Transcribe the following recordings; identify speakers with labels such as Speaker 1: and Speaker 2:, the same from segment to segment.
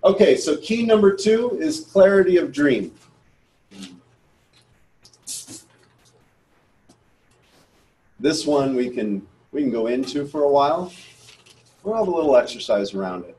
Speaker 1: Okay, so key number 2 is clarity of dream. This one we can go into for a while. We'll have a little exercise around it.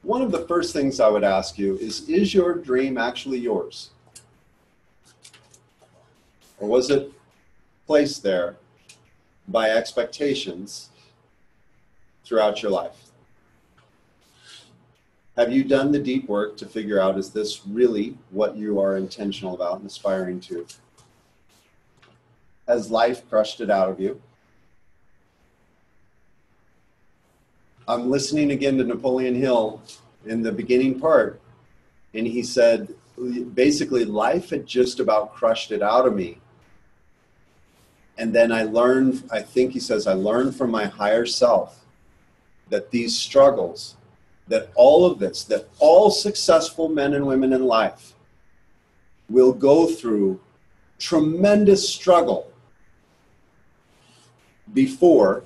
Speaker 1: One of the first things I would ask you is your dream actually yours? Or was it placed there by expectations throughout your life? Have you done the deep work to figure out, is this really what you are intentional about and aspiring to? Has life crushed it out of you? I'm listening again to Napoleon Hill in the beginning part, and he said, basically, life had just about crushed it out of me. And then I learned, I think he says, I learned from my higher self that these struggles, that all of this, that all successful men and women in life will go through tremendous struggle before,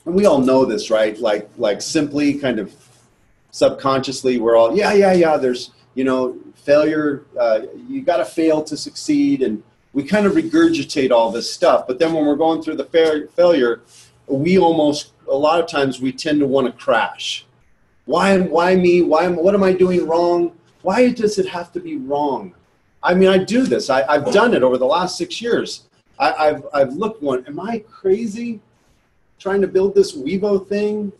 Speaker 1: and we all know this, right? Like simply kind of subconsciously, we're all, yeah, there's, failure, you got to fail to succeed, and we kind of regurgitate all this stuff. But then when we're going through the failure, we almost, a lot of times we tend to want to crash. Why me? What am I doing wrong? Why does it have to be wrong? I mean, I do this. I've done it over the last 6 years. I've looked one, am I crazy trying to build this Weibo thing?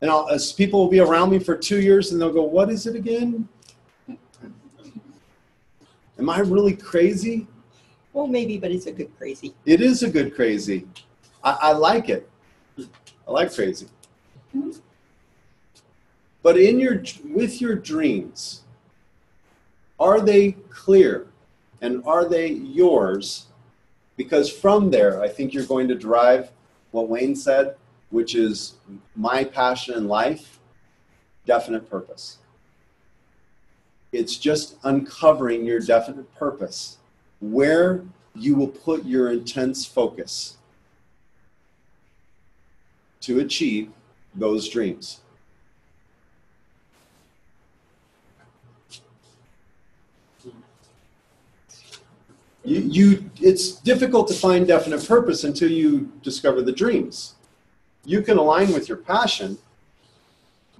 Speaker 1: And as people will be around me for 2 years and they'll go, what is it again? Am I really crazy?
Speaker 2: Well, maybe, but it's a good crazy.
Speaker 1: It is a good crazy. I like it. I like crazy. Mm-hmm. But with your dreams, are they clear and are they yours? Because from there, I think you're going to derive what Wayne said, which is my passion in life, definite purpose. It's just uncovering your definite purpose, where you will put your intense focus to achieve those dreams. It's difficult to find definite purpose until you discover the dreams. You can align with your passion,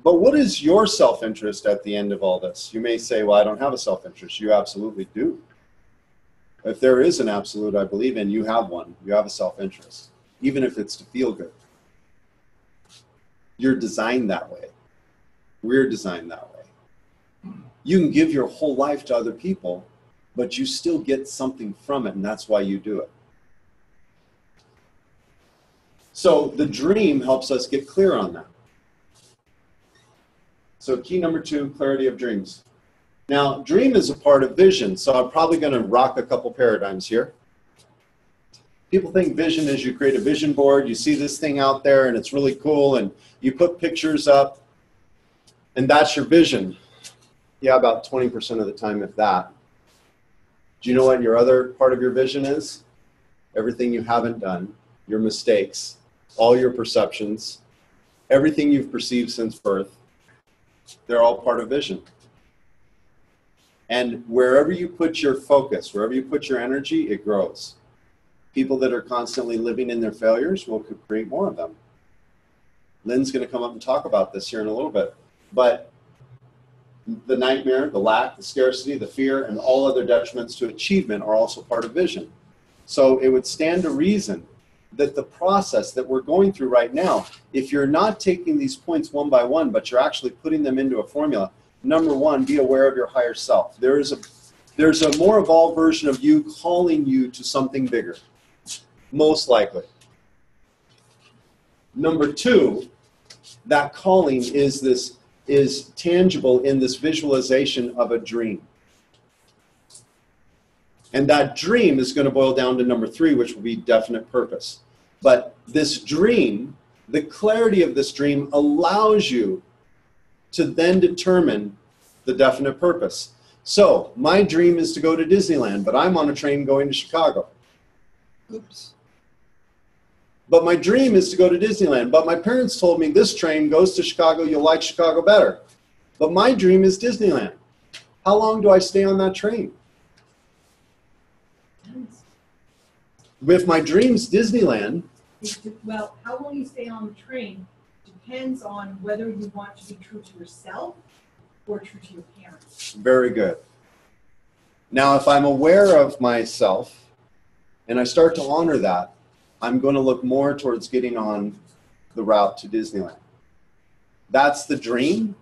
Speaker 1: but what is your self-interest at the end of all this? You may say, well, I don't have a self-interest. You absolutely do. If there is an absolute I believe in, you have one. You have a self-interest, even if it's to feel good. You're designed that way. We're designed that way. You can give your whole life to other people, but you still get something from it, and that's why you do it. So the dream helps us get clear on that. So key number 2, clarity of dreams. Now, dream is a part of vision, so I'm probably going to rock a couple paradigms here. People think vision is you create a vision board, you see this thing out there, and it's really cool, and you put pictures up, and that's your vision. Yeah, about 20% of the time, if that. Do you know what your other part of your vision is? Everything you haven't done, your mistakes, all your perceptions, everything you've perceived since birth, they're all part of vision. And wherever you put your focus, wherever you put your energy, it grows. People that are constantly living in their failures will create more of them. Lynn's going to come up and talk about this here in a little bit. But the nightmare, the lack, the scarcity, the fear, and all other detriments to achievement are also part of vision. So it would stand to reason that the process that we're going through right now, if you're not taking these points one by one, but you're actually putting them into a formula, number 1, be aware of your higher self. There's a more evolved version of you calling you to something bigger, most likely. Number 2, that calling is tangible in this visualization of a dream. And that dream is going to boil down to number 3, which will be definite purpose. But this dream, the clarity of this dream allows you to then determine the definite purpose. So my dream is to go to Disneyland, but I'm on a train going to Chicago. Oops. But my dream is to go to Disneyland. But my parents told me this train goes to Chicago, you'll like Chicago better. But my dream is Disneyland. How long do I stay on that train? If my dream's Disneyland.
Speaker 3: Well, how long you stay on the train depends on whether you want to be true to yourself or true to your parents.
Speaker 1: Very good. Now, if I'm aware of myself and I start to honor that, I'm going to look more towards getting on the route to Disneyland. That's the dream,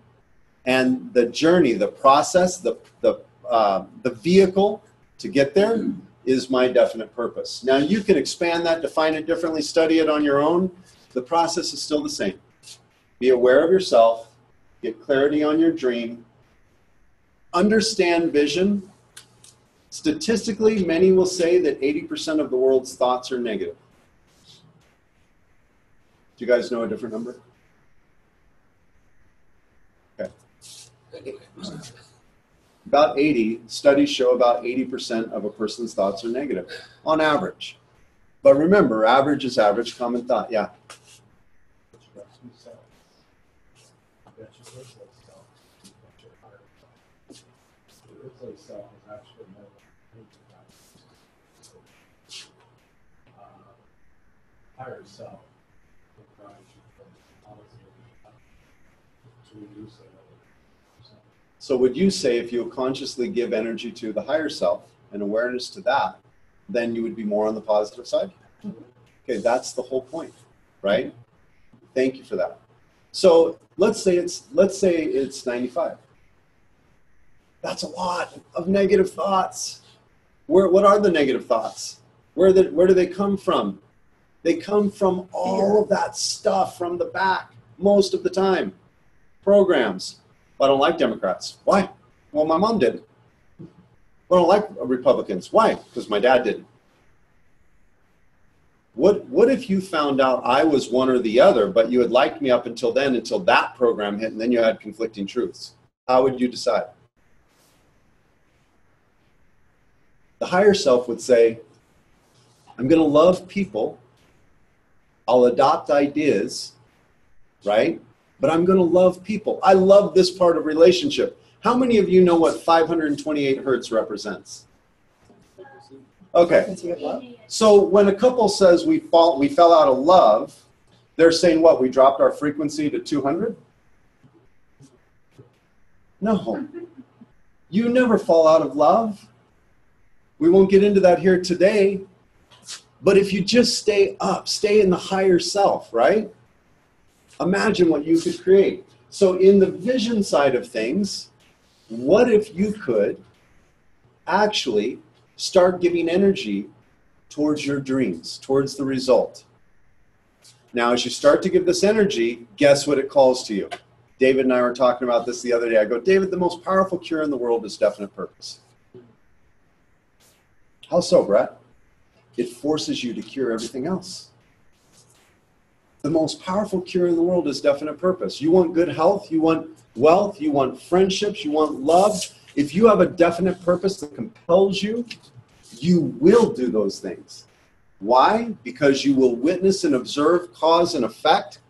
Speaker 1: and the journey, the process, the vehicle to get there is my definite purpose. Now, you can expand that, define it differently, study it on your own. The process is still the same. Be aware of yourself, get clarity on your dream, understand vision. Statistically, many will say that 80% of the world's thoughts are negative. Do you guys know a different number? Okay. About 80, studies show about 80% of a person's thoughts are negative, on average. But remember, average is average, common thought, yeah.
Speaker 4: Higher self.
Speaker 1: So would you say if you consciously give energy to the higher self and awareness to that, then you would be more on the positive side? Okay, that's the whole point, right? Thank you for that. So let's say it's 95. That's a lot of negative thoughts. What are the negative thoughts? Where do they come from? They come from all of that stuff from the back, most of the time. Programs. I don't like Democrats. Why? Well, my mom did. I don't like Republicans. Why? Because my dad did. What if you found out I was one or the other, but you had liked me up until then, until that program hit, and then you had conflicting truths? How would you decide? The higher self would say, I'm going to love people. I'll adopt ideas, right? But I'm going to love people. I love this part of relationship. How many of you know what 528 hertz represents? Okay. So when a couple says we fell out of love, they're saying what? We dropped our frequency to 200? No. You never fall out of love. We won't get into that here today. But if you just stay up, stay in the higher self, right? Imagine what you could create. So in the vision side of things, what if you could actually start giving energy towards your dreams, towards the result? Now, as you start to give this energy, guess what it calls to you? David and I were talking about this the other day. I go, David, the most powerful cure in the world is definite purpose. How so, Brett? It forces you to cure everything else. The most powerful cure in the world is definite purpose. You want good health, you want wealth, you want friendships, you want love. If you have a definite purpose that compels you, you will do those things. Why? Because you will witness and observe cause and effect.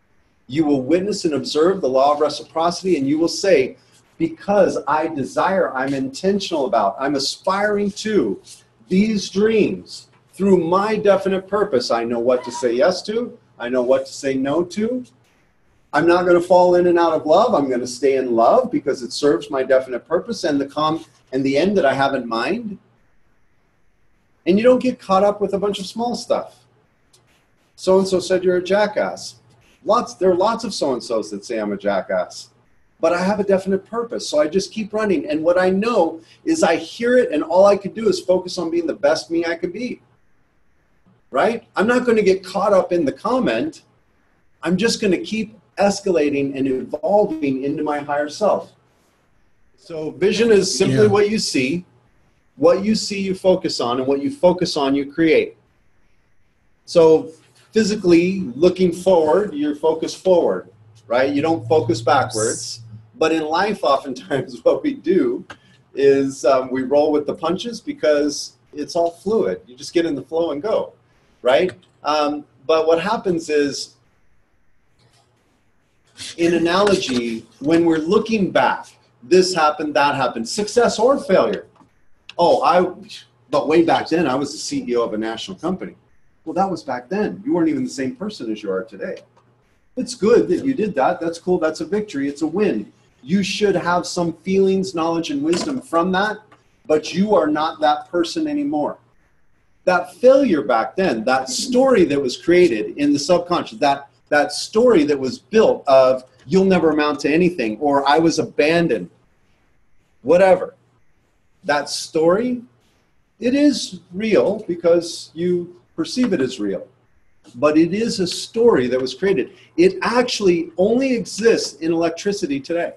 Speaker 1: You will witness and observe the law of reciprocity, and you will say, because I desire, I'm intentional about, I'm aspiring to these dreams through my definite purpose. I know what to say yes to. I know what to say no to. I'm not going to fall in and out of love. I'm going to stay in love because it serves my definite purpose and the end that I have in mind. And you don't get caught up with a bunch of small stuff. So-and-so said you're a jackass. There are lots of so-and-sos that say I'm a jackass. But I have a definite purpose, so I just keep running. And what I know is I hear it, and all I can do is focus on being the best me I can be. Right? I'm not going to get caught up in the comment. I'm just going to keep escalating and evolving into my higher self. So vision is simply what you see. What you see, you focus on, and what you focus on, you create. So physically looking forward, you focus forward, right? You don't focus backwards. But in life, oftentimes what we do is we roll with the punches because it's all fluid. You just get in the flow and go. Right? But what happens is, in analogy, when we're looking back, this happened, that happened, success or failure. But way back then, I was the CEO of a national company. Well, that was back then. You weren't even the same person as you are today. It's good that you did that. That's cool. That's a victory. It's a win. You should have some feelings, knowledge, and wisdom from that, but you are not that person anymore. That failure back then, that story that was created in the subconscious, that story that was built of you'll never amount to anything, or I was abandoned, whatever. That story, it is real because you perceive it as real. But it is a story that was created. It actually only exists in electricity today.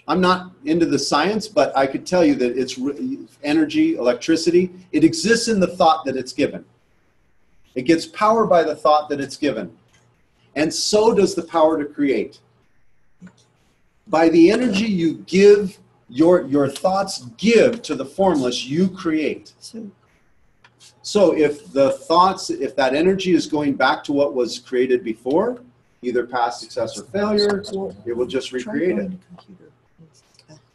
Speaker 1: I'm not into the science, but I could tell you that it's energy, electricity. It exists in the thought that it's given. It gets power by the thought that it's given. And so does the power to create. By the energy you give, your thoughts give to the formless, you create. So if if that energy is going back to what was created before, either past success or failure, it will just recreate it.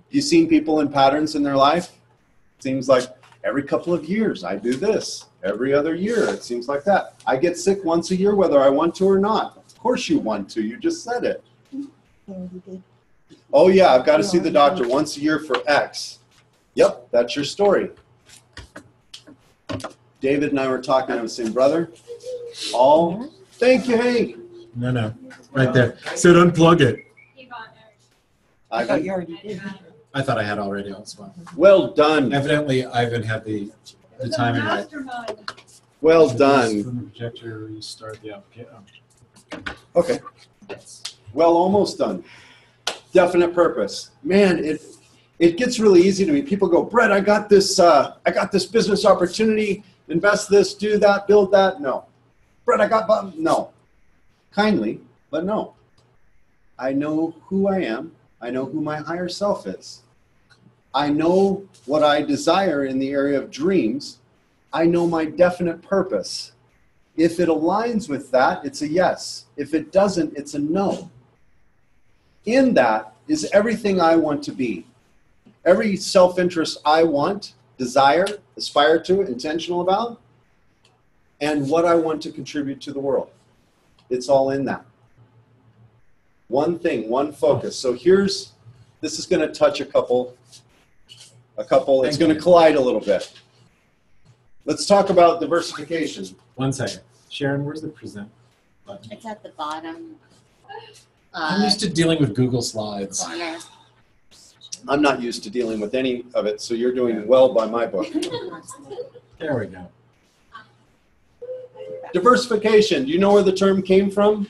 Speaker 1: You've seen people in patterns in their life? It seems like every couple of years I do this. Every other year it seems like that. I get sick once a year whether I want to or not. Of course you want to. You just said it. Oh yeah, I've got to see the doctor once a year for X. Yep, that's your story. David and I were talking. I was saying, brother, thank you, Hank.
Speaker 4: No, right there. So unplug it.
Speaker 2: I thought you already did.
Speaker 4: I thought I had already as well.
Speaker 1: Well done.
Speaker 4: Evidently, Ivan had the timing right.
Speaker 3: Mastermind.
Speaker 1: Well
Speaker 4: From
Speaker 1: done.
Speaker 4: the projector, restart the application.
Speaker 1: Okay. Well, almost done. Definite purpose. Man, it gets really easy to me. People go, Brett, I got this business opportunity. Invest this, do that, build that. No. Brett, no. Kindly, but no. I know who I am. I know who my higher self is. I know what I desire in the area of dreams. I know my definite purpose. If it aligns with that, it's a yes. If it doesn't, it's a no. In that is everything I want to be. Every self-interest I want, desire, aspire to, intentional about, and what I want to contribute to the world. It's all in that. One thing, one focus. So this is going to touch a couple, it's going to collide a little bit. Let's talk about diversification.
Speaker 4: 1 second. Sharon, where's the present button?
Speaker 5: It's at the bottom.
Speaker 4: I'm used to dealing with Google Slides.
Speaker 5: Corner.
Speaker 1: I'm not used to dealing with any of it, so you're doing well by my book.
Speaker 4: There we go.
Speaker 1: Diversification. Do you know where the term came from?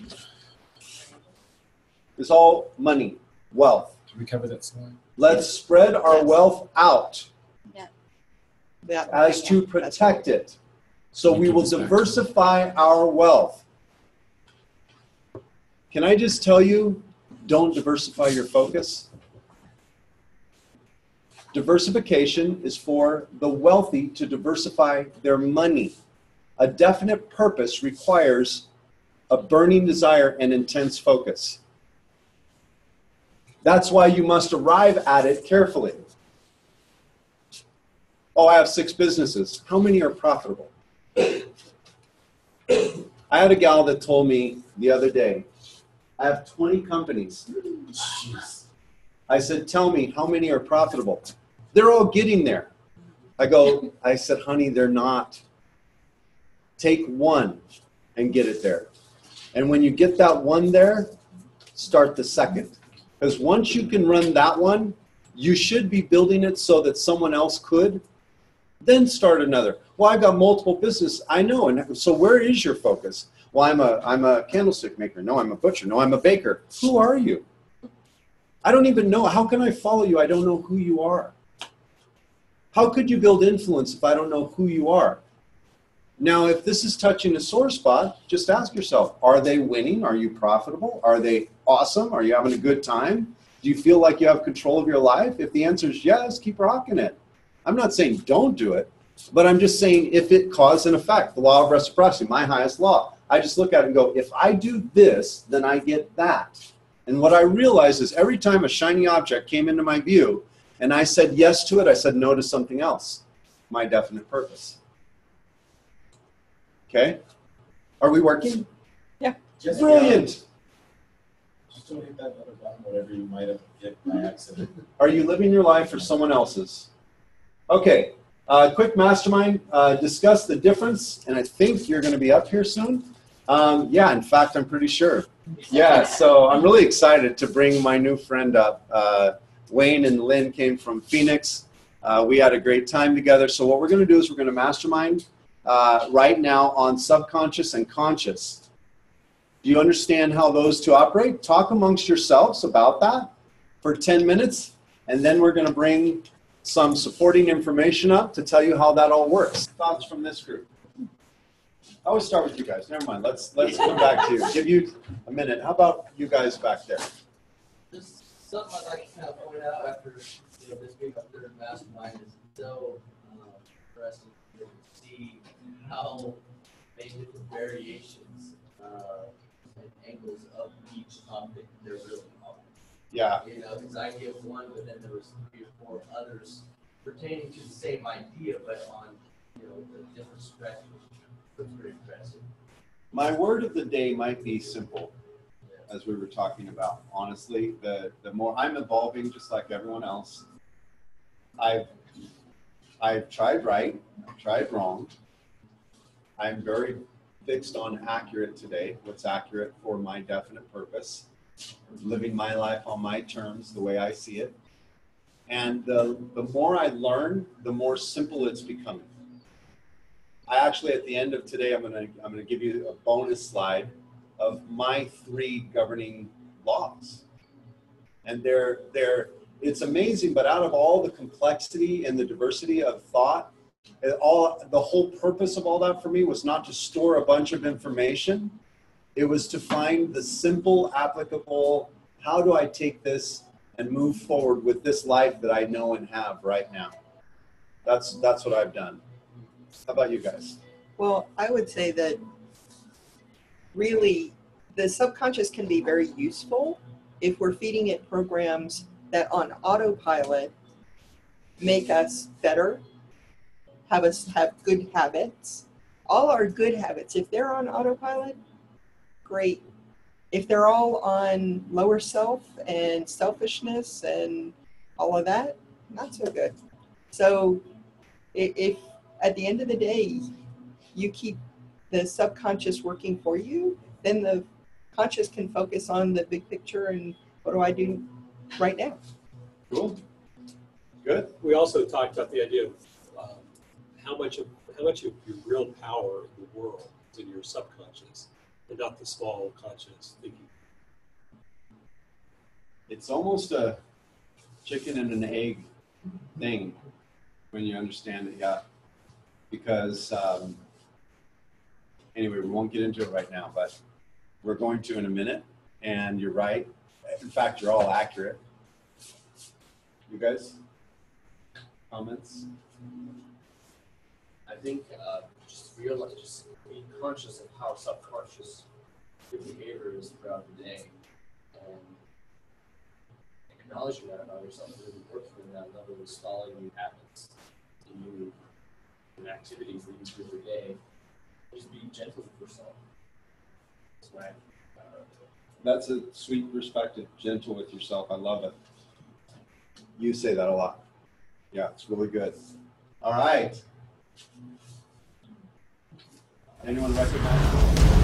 Speaker 1: It's all money, wealth.
Speaker 4: Did we cover that slide?
Speaker 1: Let's spread our wealth out as to protect it. So we will diversify our wealth. Can I just tell you, don't diversify your focus? Diversification is for the wealthy to diversify their money. A definite purpose requires a burning desire and intense focus. That's why you must arrive at it carefully. Oh, I have 6 businesses. How many are profitable? I had a gal that told me the other day, I have 20 companies. I said, tell me, how many are profitable? They're all getting there. I said, honey, they're not. Take one and get it there. And when you get that one there, start the second. Because once you can run that one, you should be building it so that someone else could. Then start another. Well, I've got multiple businesses. I know. And so where is your focus? Well, I'm a candlestick maker. No, I'm a butcher. No, I'm a baker. Who are you? I don't even know. How can I follow you? I don't know who you are. How could you build influence if I don't know who you are? Now, if this is touching a sore spot, just ask yourself, are they winning? Are you profitable? Are they awesome? Are you having a good time? Do you feel like you have control of your life? If the answer is yes, keep rocking it. I'm not saying don't do it. But I'm just saying, if it cause and effect, the law of reciprocity, my highest law, I just look at it and go, if I do this, then I get that. And what I realized is every time a shiny object came into my view and I said yes to it, I said no to something else, my definite purpose. Okay? Are we working?
Speaker 5: Just
Speaker 1: Brilliant.
Speaker 5: Just don't hit that other button, whatever you might have hit by accident.
Speaker 1: Are you living your life for someone else's? Okay, quick mastermind, discuss the difference, and I think you're going to be up here soon. Yeah, in fact, I'm pretty sure. Yeah, so I'm really excited to bring my new friend up. Wayne and Lynn came from Phoenix. We had a great time together. So what we're going to do is we're going to mastermind right now on subconscious and conscious. Do you understand how those two operate? Talk amongst yourselves about that for 10 minutes, and then we're going to bring some supporting information up to tell you how that all works. Thoughts from this group? I always start with you guys. Never mind. Let's come back to you. Give you a minute. How about you guys back there?
Speaker 6: Just something I'd like to kind of point out after this being our third mastermind is so interesting to see how many different variations and angles of each topic there really are.
Speaker 1: Yeah.
Speaker 6: Because I give one, but then there was 3 or 4 others pertaining to the same idea, but on a different spectrum. It's pretty impressive.
Speaker 1: My word of the day might be simple, as we were talking about. Honestly, the more I'm evolving, just like everyone else, I've tried right, I've tried wrong. I'm very fixed on accurate today, what's accurate for my definite purpose, living my life on my terms, the way I see it. And the more I learn, the more simple it's becoming. I actually, at the end of today, I'm gonna give you a bonus slide of my 3 governing laws. And it's amazing, but out of all the complexity and the diversity of thought, the whole purpose of all that for me was not to store a bunch of information. It was to find the simple, applicable, how do I take this and move forward with this life that I know and have right now? That's what I've done. How about you guys?
Speaker 2: Well, I would say that really the subconscious can be very useful if we're feeding it programs that on autopilot make us better, have us have good habits. All our good habits, if they're on autopilot, great. If they're all on lower self and selfishness and all of that, not so good. So if at the end of the day, you keep the subconscious working for you, then the conscious can focus on the big picture and what do I do right now?
Speaker 1: Cool. Good.
Speaker 7: We also talked about the idea of how much of your real power in the world is in your subconscious and not the small conscious thinking.
Speaker 1: It's almost a chicken and an egg thing when you understand it, yeah. Because, anyway, we won't get into it right now, but we're going to in a minute, and you're right. In fact, you're all accurate. You guys? Comments?
Speaker 6: I think just being conscious of how subconscious your behavior is throughout the day and acknowledging that about yourself and really working on that level, installing new habits, new activities that you do every day. Just be gentle with yourself. That's why
Speaker 1: That's a sweet perspective, gentle with yourself. I love it. You say that a lot. Yeah, it's really good. All right. Anyone recognize?